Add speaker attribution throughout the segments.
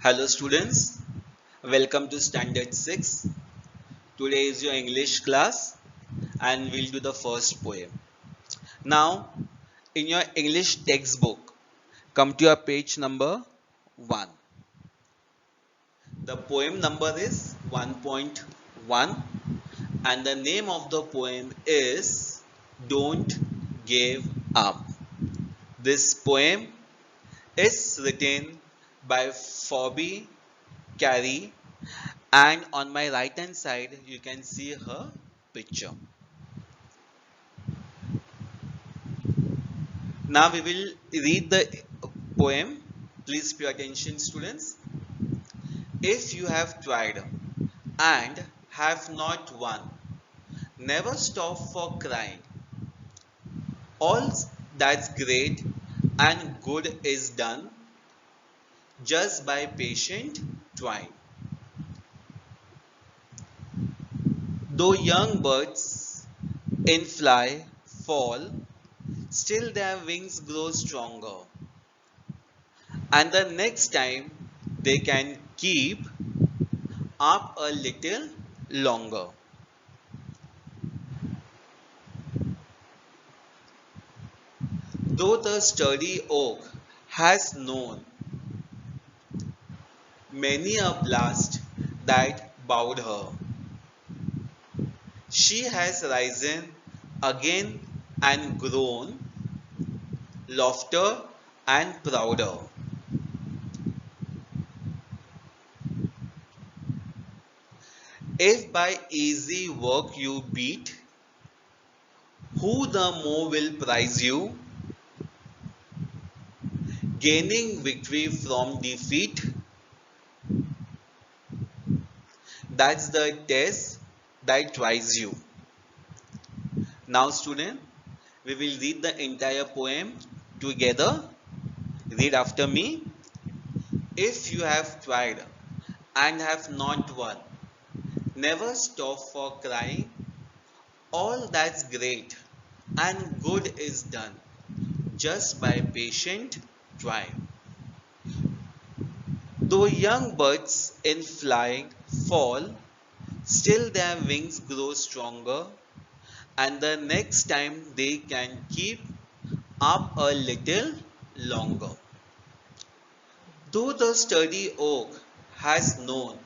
Speaker 1: Hello students, welcome to Standard 6. Today is your English class and we'll do the first poem. Now, in your English textbook, come to your page number 1. The poem number is 1.1 and the name of the poem is Don't Give Up. This poem is written by Phoebe Carey, and on my right hand side you can see her picture. Now we will read the poem. Please pay attention students. If you have tried and have not won, never stop for crying. All that's great and good is done just by patient trying. Though young birds in fly fall, still their wings grow stronger. And the next time they can keep up a little longer. Though the sturdy oak has known many a blast that bowed her, she has risen again and grown lofter and prouder. If by easy work you beat, who the more will prize you? Gaining victory from defeat, that's the test that tries you. Now student, we will read the entire poem together. Read after me. If you have tried and have not won, never stop for crying. All that's great and good is done just by patient trying. Though young birds in flying fall, still their wings grow stronger, and the next time they can keep up a little longer. Though the sturdy oak has known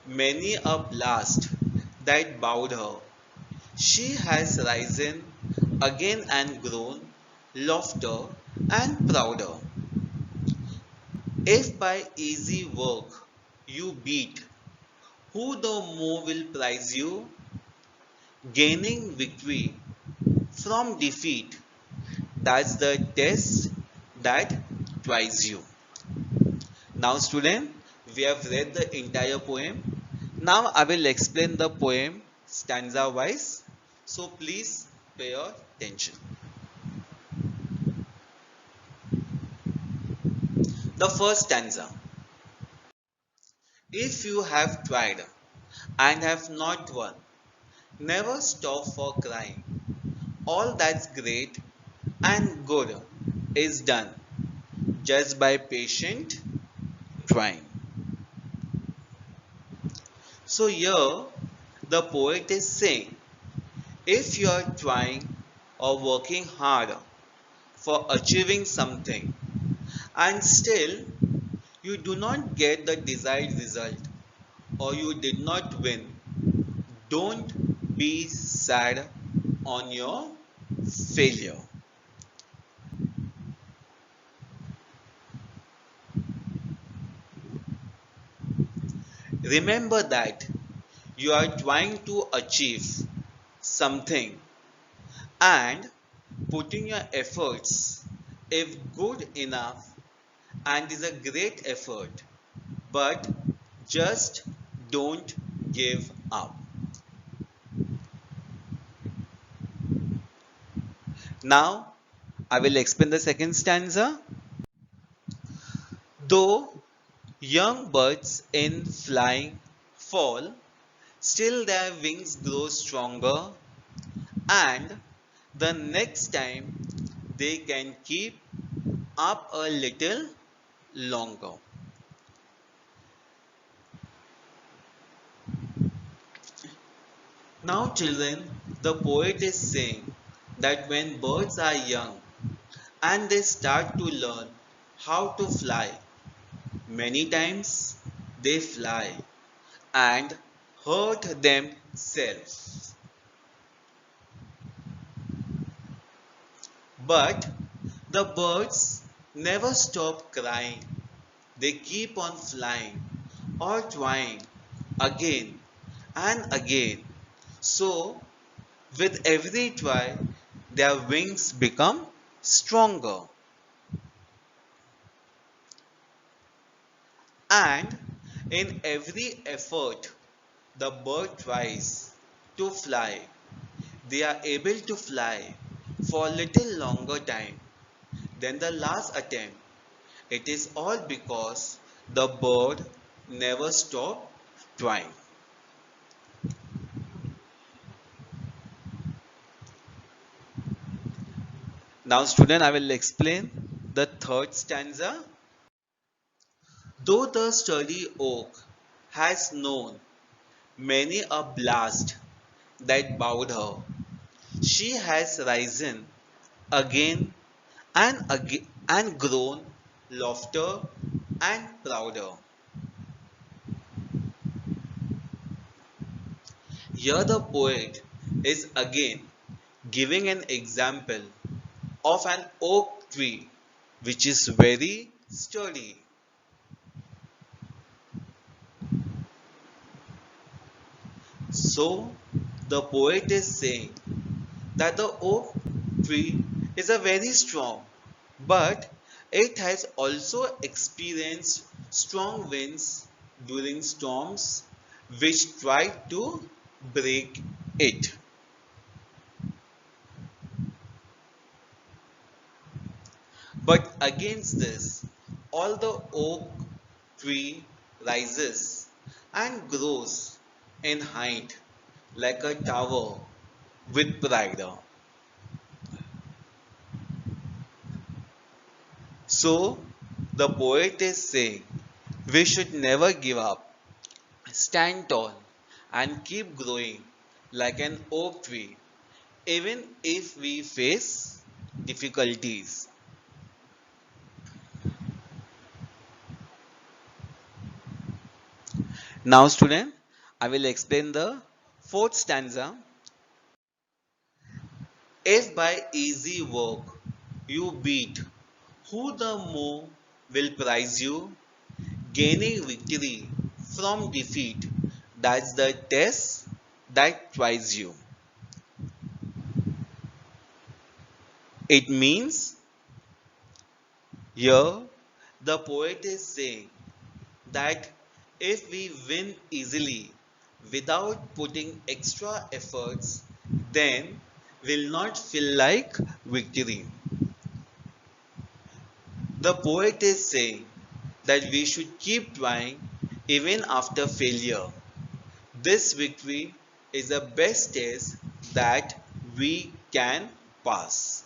Speaker 1: many a blast that bowed her, she has risen again and grown lofter and prouder. If by easy work you beat, who the more will prize you? Gaining victory from defeat, that's the test that tries you. Now student, we have read the entire poem. Now I will explain the poem stanza wise. So please pay your attention. The first stanza. If you have tried and have not won, never stop for crying. All that's great and good is done just by patient trying. So here the poet is saying, if you are trying or working hard for achieving something and still you do not get the desired result or you did not win, don't be sad on your failure. Remember that you are trying to achieve something and putting your efforts if good enough and is a great effort, but just don't give up. Now I will explain the second stanza. Though young birds in flying fall, still their wings grow stronger, and the next time they can keep up a little longer. Now, children, the poet is saying that when birds are young and they start to learn how to fly, many times they fly and hurt themselves. But the birds never stop crying. They keep on flying or trying again and again. So, with every try, their wings become stronger. And in every effort the bird tries to fly, they are able to fly for a little longer time than the last attempt. It is all because the bird never stopped trying. Now, student, I will explain the third stanza. Though the sturdy oak has known many a blast that bowed her, she has risen again and again and grown lofter and prouder. Here the poet is again giving an example of an oak tree which is very sturdy. So the poet is saying that the oak tree is a very strong, but it has also experienced strong winds during storms which tried to break it. But against this, all the oak tree rises and grows in height like a tower with pride. So the poet is saying we should never give up, stand tall, and keep growing like an oak tree, even if we face difficulties. Now, student, I will explain the fourth stanza. If by easy work you beat, who the more will prize you? Gaining victory from defeat. That's the test that tries you. It means here the poet is saying that if we win easily without putting extra efforts, then will not feel like victory. The poet is saying that we should keep trying even after failure. This victory is the best test that we can pass.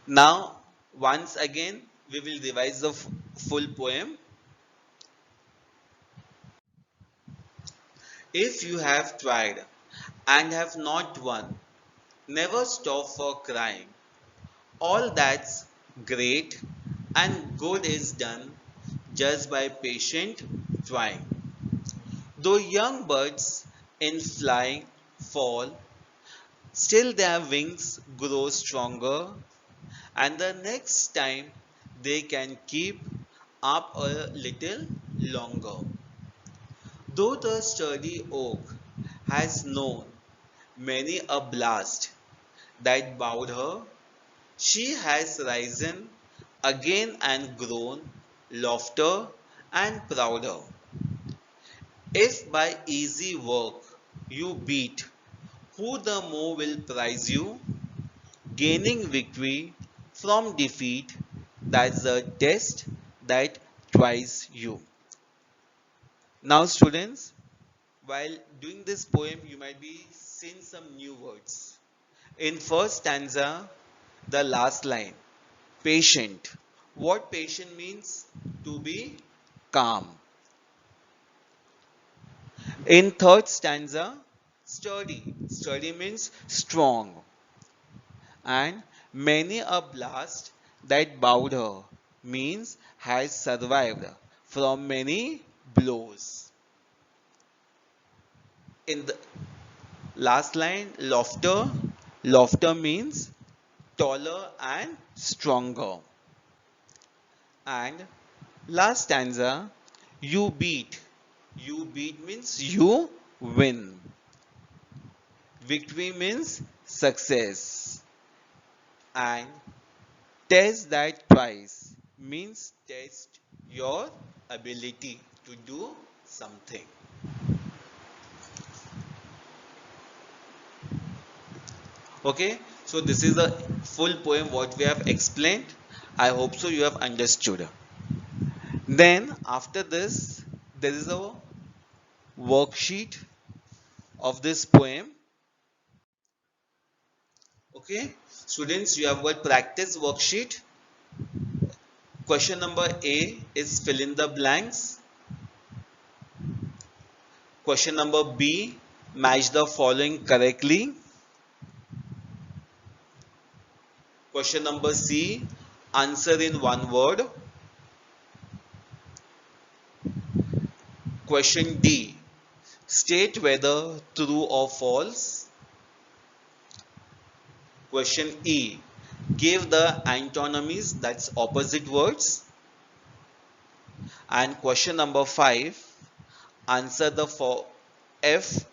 Speaker 1: Now, once again, we will revise the full poem. If you have tried and have not won, never stop for crying. All that's great and good is done just by patient trying. Though young birds in flying fall, still their wings grow stronger, and the next time they can keep up a little longer. Though the sturdy oak has known many a blast that bowed her, she has risen again and grown lofter and prouder. If by easy work you beat, who the more will prize you? Gaining victory from defeat, that's the test that tries you. Now, students, while doing this poem, you might be seeing some new words. In first stanza, the last line, patient. What patient means? To be calm. In third stanza, sturdy. Sturdy means strong. And many a blast that bowed her means has survived from many blows. In the last line, laughter. Laughter means taller and stronger. And last stanza, you beat. You beat means you win. Victory means success. And test that twice means test your ability to do something. Okay, so this is the full poem what we have explained. I hope so you have understood. Then after this, there is a worksheet of this poem. Okay, students, you have got practice worksheet. Question number A is fill in the blanks. Question number B, match the following correctly. Question number C, answer in one word. Question D, state whether true or false. Question E, give the antonyms, that's opposite words. And question number 5, answer the F,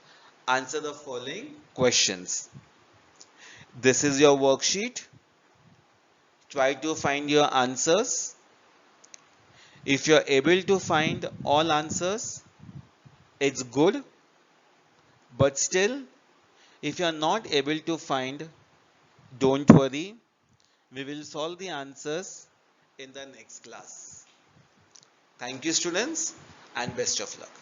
Speaker 1: answer the following questions. This is your worksheet. Try to find your answers. If you're able to find all answers, it's good. But still, if you're not able to find, don't worry. We will solve the answers in the next class. Thank you, students, and best of luck.